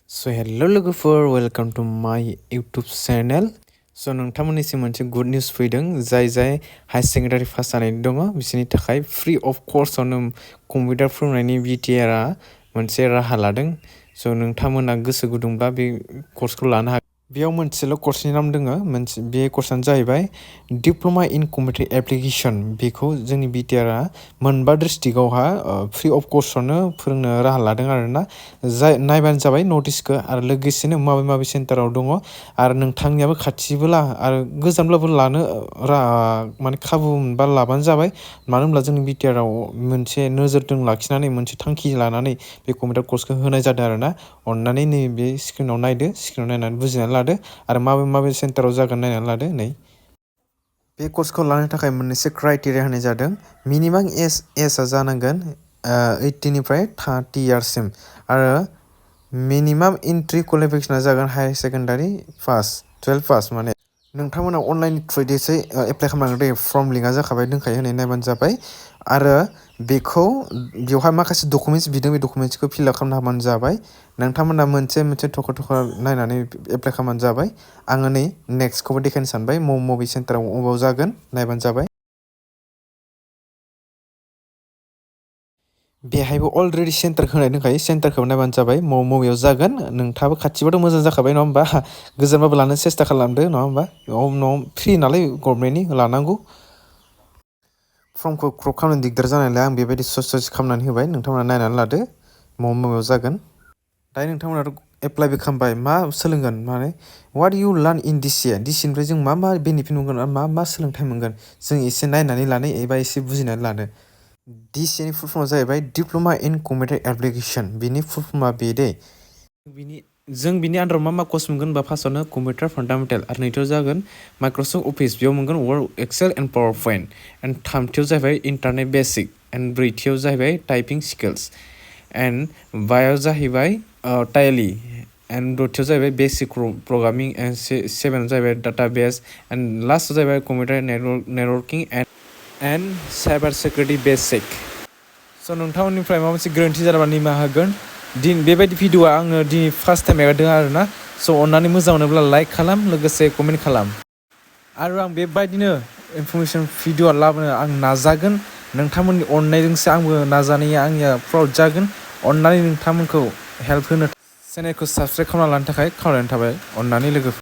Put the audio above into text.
So hello लोगोफोर welcome to my YouTube channel. So नोंथांमोननिसिम मोनसे गुड निउस फैदों जाय हाई सेकेन्डारि पास जानानै दङ बिसोरनि थाखाय फ्रि अफ कर्सआवनो कम्पिउटार फोरोंनायनि BTR आ मोनसे राहा लादों। So नोंथांमोना गोसो गुदुंब्ला बे कर्सखौ लानो हागोन। बेयाव मोनसेल' कर्सनि नाम दङ बे कर्सआनो जाहैबाय डिप्ल'मा इन कम्पिउटार एप्लिकेशन। बेखौ जोंनि BTR आ मोनबा डिस्ट्रिक्टआवहा फ्रि अफ कर्सआवनो फोरोंनो राहा लादों आरोना। नायबानो जाबाय नटिसखौ आरो लोगोसेनो माबे सेन्टाराव दङ आरो नोंथांनियाबो खाथिबोला आरो गोजानब्लाबो लानो माने खाबु मोनबा लाबानो जाबाय। मानो होनब्ला जोंनि BTR आव मोनसे नोजोरजों लाखिनानै मोनसे थांखि लानानै बे कम्पिउटार कर्सखौ होनाय जादों आरोना। अन्नानै नैबे स्क्रिनाव नायदो, स्क्रिनाव नायनानै बुजिनानै लादो आरो माबे सेन्टाराव जागोन नायनानै लादो। नै बे कर्सखौ लानो थाखाय मोननैसो क्राइटेरिया होनाय जादों। मिनिमाम एजआ जानांगोन 18निफ्राय 30 इयार्ससिम आरो मिनिमाम एन्ट्रि क्वालिफिकेसना जागोन हायार सेकेन्डारि पास 12 पास। माने नोंथांमोना अनलाइन थ्रुयैसो एप्लाइ खालामनांगोन दे। फर्म लिंकआ जाखाबाय दोनखायो होनाय नायबानो जाबाय आरो बेखौ बेवहाय माखासे डकुमेन्टस बिदों, बे डकुमेन्टसखौ फिलआप खालामना होबानो जाबाय। नोंथांमोना मोनसे थख' नायनानै एप्लाइ खालामबानो जाबाय। आङो नै नेक्स्टखौबो देखायनो सानबाय मबे सेन्टाराव अबाव जागोन नायबानो जाबाय। बेहायबो अलरेडि सेन्टार होनाय दंखायो, सेन्टारखौ नायबानो जाबाय मबेयाव जागोन। नोंथाङाबो खाथिबाथ' मोजां जाखाबाय नङा होमबा? गोजानबाबो लानो सेस्था खालामदो नङा होमबा? न'आव फ्रि नालाय गभर्नमेन्टनि लानांगौ। फर्मखौ क्रप खालामनो दिगदार जानायलाय आं बेबायदि सस खालामनानै होबाय। नोंथांमोना नायनानै लादो मबेयाव जागोन। दायो नोंथांमोनाथ' एप्लाइबो खालामबाय, मा सोलोंगोन माने वाट इउ लार्न इन DCA? DCAनिफ्राय जों मा बेनिफिट मोनगोन आरो मा सोलोंथाइ मोनगोन जों एसे नायनानै लानो एबा एसे बुजिनानै लानो। DCAनि फुल फर्मआ जाहैबाय डिप्ल'मा इन कम्पिउटार एप्लिकेशन। बिनि फुल फर्मआ बेदे। जों बिनि आन्दाराव मा कर्स मोनगोन होनबा फार्स्टआवनो कम्पिउटार फान्डामेन्टेल आरो नैथियाव जागोन माइक्रसफ्ट अफिस। बेयाव मोनगोन Word, Excel and PowerPoint. And थामथियाव जाहैबाय इन्टारनेट बेसिक। एन्ड ब्रैथियाव जाहैबाय टाइपिं स्किल्स। एन्ड बायाव जाहैबाय टाइलि। एन्ड द'थियाव जाहैबाय बेसिक प्रग्रामिं। एन्ड सेभेनाव जाहैबाय डाटाबेस। एन्ड लास्टआव जाहैबाय computer networking and cyber security basic. स' नोंथांमोननिफ्राय माबा मोनसे गोरोन्थि जादोंबा निमाहा होगोन। बेबायदि भिडिअ'आ आङो दिनै फार्स्ट टाइम एगारदों आरोना। स' अन्नानै मोजां मोनोब्ला लाइक खालाम, लोगोसे कमेन्ट खालाम। आरो आं बेबायदिनो इनफरमेसन भिडिअ लाबोनो आं नाजागोन। नोंथांमोननि अननायजोंसो आंबो नाजानाया आंनिया प्राउड जागोन। अन्नानै नोंथांमोनखौ हेल्प होनो चेनेलखौ साबस्क्राइब खालामना लानो थाखाय खावलायनाय थाबाय। अन्नानै लोगोफोर।